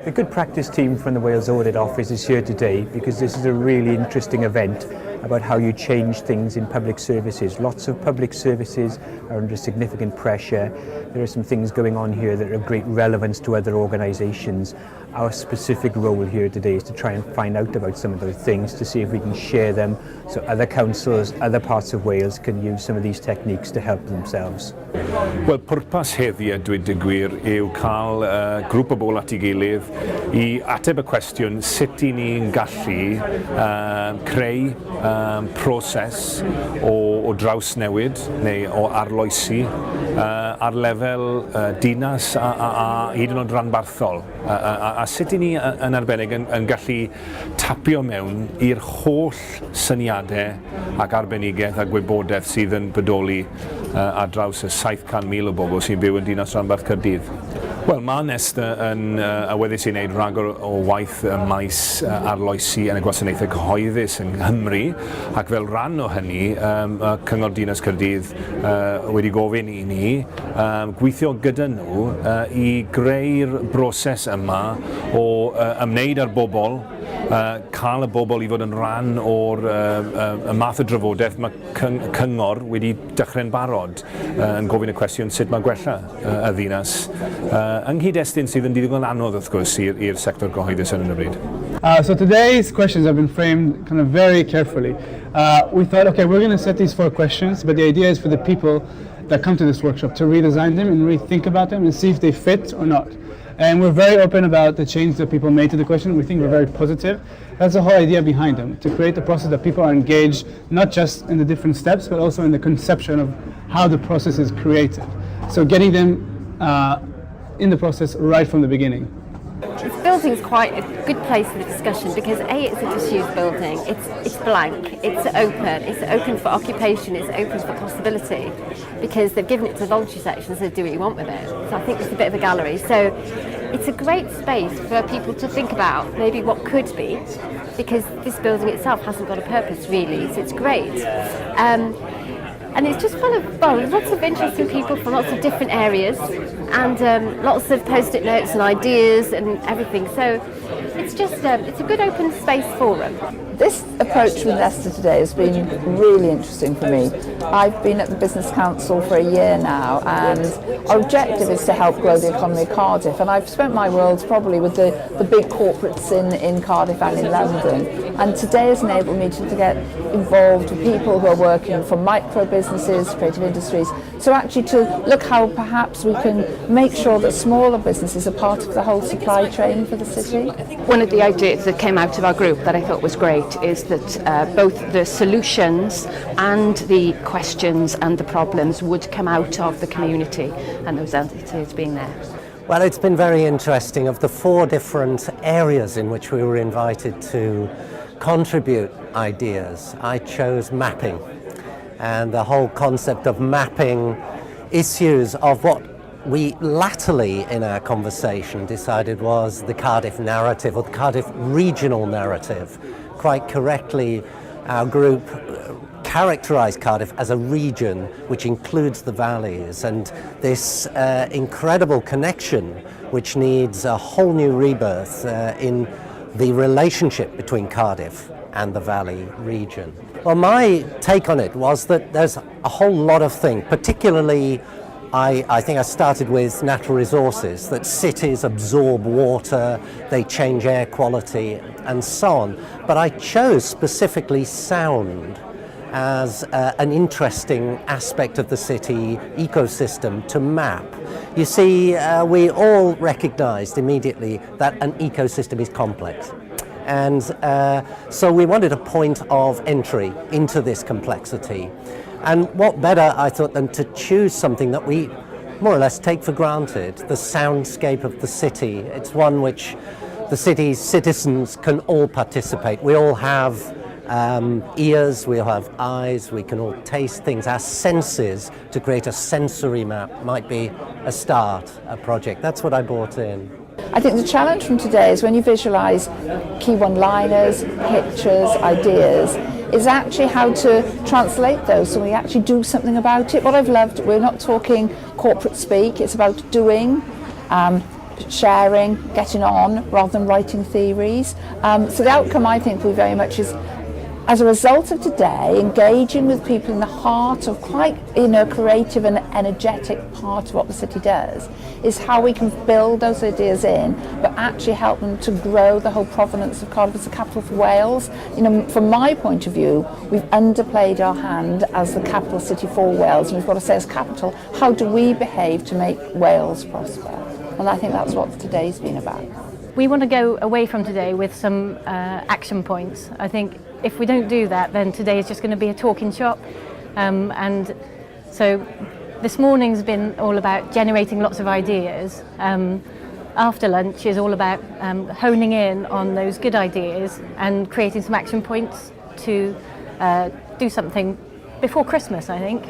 The Good Practice team from the Wales Audit Office is here today because this is a really interesting event about how you change things in public services. Lots of public services are under significant pressure. There are some things going on here that are of great relevance to other organisations. Our specific role here today is to try and find out about some of those things, to see if we can share them so other councils, other parts of Wales can use some of these techniques to help themselves. Wel, pwrpas heddi a dweud y gwir yw cael grŵp o bobl at ei gilydd i ateb y cwestiwn sut i ni'n gallu creu proses o drawsnewid neu o arloesi ar lefel dinas a hyd yn oed ranbarthol. A sut i ni yn arbennig yn gallu tapio mewn i'r holl syniadau ac arbenigaeth a gwybodaeth sydd yn bodoli ar draws y 700,000 o bobl sy'n byw yn dinas ranbarth Caerdydd. Wel, mae Nesta yn awyddus i wneud rhagor o waith maes arloesi yn y gwasanaethau cyhoeddus yng Nghymru, ac fel rhan o hynny, Cyngor Dinas Caerdydd wedi gofyn i ni gweithio gyda nhw i greu'r broses yma o ymwneud â'r bobl, cael y bobl i fod yn rhan o'r math o drafodaeth mae Cyngor wedi dechrau'n barod yn gofyn y cwestiwn sut mae gwella y ddinas ynghyd estyn sydd yn ddigon anodd wrth gwrs i'r sector gyhoeddus yn y bryd. So today's questions have been framed kind of very carefully. We thought, okay, we're going to set these 4 questions, but the idea is for the people that come to this workshop to redesign them and rethink about them and see if they fit or not. And we're very open about the change that people made to the question. We think we're very positive. That's the whole idea behind them, to create a process that people are engaged, not just in the different steps, but also in the conception of how the process is created. So getting them in the process right from the beginning. This building is quite a good place for the discussion because A, it's a disused building, it's blank, it's open for occupation, it's open for possibility because they've given it to the voluntary section and said do what you want with it. So I think it's a bit of a gallery. So it's a great space for people to think about maybe what could be, because this building itself hasn't got a purpose really, so it's great. And it's just full of, well, lots of interesting people from lots of different areas and lots of post-it notes and ideas and everything. So it's just, it's a good open space forum. This approach with Nesta today has been really interesting for me. I've been at the Business Council for a year now, and our objective is to help grow the economy of Cardiff, and I've spent my world probably with the big corporates in Cardiff and in London, and today has enabled me to get involved with people who are working from micro businesses, creative industries, so actually to look how perhaps we can make sure that smaller businesses are part of the whole supply chain for the city. One of the ideas that came out of our group that I thought was great is that both the solutions and the questions and the problems would come out of the community and those entities being there. Well, it's been very interesting. Of the 4 different areas in which we were invited to contribute ideas, I chose mapping, and the whole concept of mapping issues of what we latterly in our conversation decided was the Cardiff narrative, or the Cardiff regional narrative. Quite correctly, our group characterised Cardiff as a region which includes the valleys, and this incredible connection which needs a whole new rebirth in the relationship between Cardiff and the Valley region. Well, my take on it was that there's a whole lot of things, particularly I think I started with natural resources, that cities absorb water, they change air quality and so on. But I chose specifically sound as an interesting aspect of the city ecosystem to map. You see, we all recognized immediately that an ecosystem is complex. And so we wanted a point of entry into this complexity. And what better, I thought, than to choose something that we more or less take for granted, the soundscape of the city. It's one which the city's citizens can all participate. We all have ears, we all have eyes, we can all taste things. Our senses, to create a sensory map, might be a start, a project. That's what I brought in. I think the challenge from today is when you visualise key one-liners, pictures, ideas, is actually how to translate those so we actually do something about it. What I've loved, we're not talking corporate speak, it's about doing. sharing, getting on, rather than writing theories. So the outcome, I think, will very much is, as a result of today, engaging with people in the heart of quite, creative and energetic part of what the city does, is how we can build those ideas in, but actually help them to grow the whole provenance of Cardiff as the capital for Wales. From my point of view, we've underplayed our hand as the capital city for Wales, and we've got to say, as capital, how do we behave to make Wales prosper? And I think that's what today's been about. We want to go away from today with some action points. I think if we don't do that, then today is just going to be a talking shop. And so this morning's been all about generating lots of ideas. After lunch is all about honing in on those good ideas and creating some action points to do something before Christmas, I think.